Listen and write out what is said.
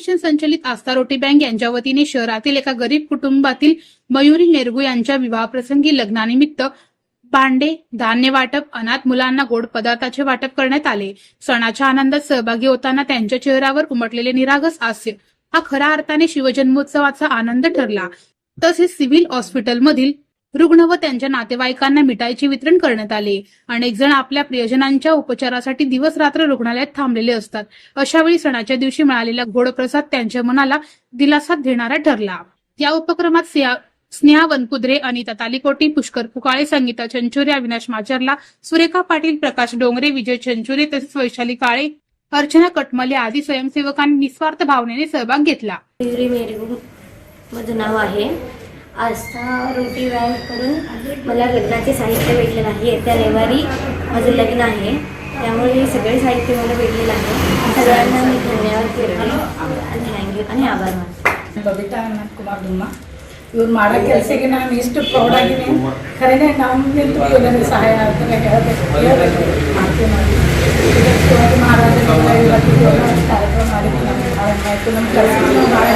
Foundation संचलित आस्था रोटी bank यांच्या वतीने शहरातील एका गरीब कुटुंबातील मयुरी नेरगू यांच्या विवाहप्रसंगी लग्नानिमित्त भांडे, धान्य वाटप, अनाथ मुलांना गोड पदार्थाचे वाटप करण्यात आले। सणाच्या आनंदात सहभागी होताना त्यांच्या चेहऱ्यावर उमटलेले निरागस हास्य हा खऱ्या अर्थाने शिवजन्मोत्सवाचा आनंद ठरला। तसेच सिव्हिल हॉस्पिटलमधील रुग्ण व त्यांच्या नातेवाईकांना मिठाईचे वितरण करण्यात आले। अनेक जण आपल्या प्रियजनांच्या उपचारासाठी दिवस रात्र रुग्णालयात थांबलेले असतात। अशा वेळी सणाच्या दिवशी मिळालेला गोड प्रसाद त्यांच्या मनाला दिलासा देणारा ठरला। या उपक्रमात स्नेहा वनकुद्रे, अनिता तालिकोटी, पुष्कर पुकाळे, संगीता चंचुरे, अविनाश माचरला, सुरेखा पाटील, प्रकाश डोंगरे, विजय चंचुरे तसेच वैशाली काळे, अर्चना कटमले आदी स्वयंसेवकांनी निस्वार्थ भावनेने सहभाग घेतला। माझं नाव आहे। आस्था रोटी बँककडून मला लग्नाचे साहित्य भेटलेलं आहे। येत्या रविवारी माझं लग्न आहे, त्यामुळे हे सगळे साहित्य मला भेटलेलं आहे। सगळ्यांना मी धन्यवाद करते, थँक्यू आणि आभार मानते। बबिता अनंत कुमार दुम्मा ಇವ್ರು ಮಾಡೋ ಕೆಲಸಕ್ಕೆ ನಾನು ಇಷ್ಟು ಪ್ರೌಡ್ ಆಗಿದ್ದೀನಿ। ಖರೇನೆ ನಮ್ಮಿಂದ ಇವರಿಗೆ ಸಹಾಯ ಆಗ್ತದೆ ಹೇಳಬೇಕು ಮಾಡ್ತೀವಿ ಮಹಾರಾಜ ಇವತ್ತು ಕಾರ್ಯಕ್ರಮ ಮಾಡಿದ್ದು ನಮ್ಮ ಕೆಲಸ ಭಾಳ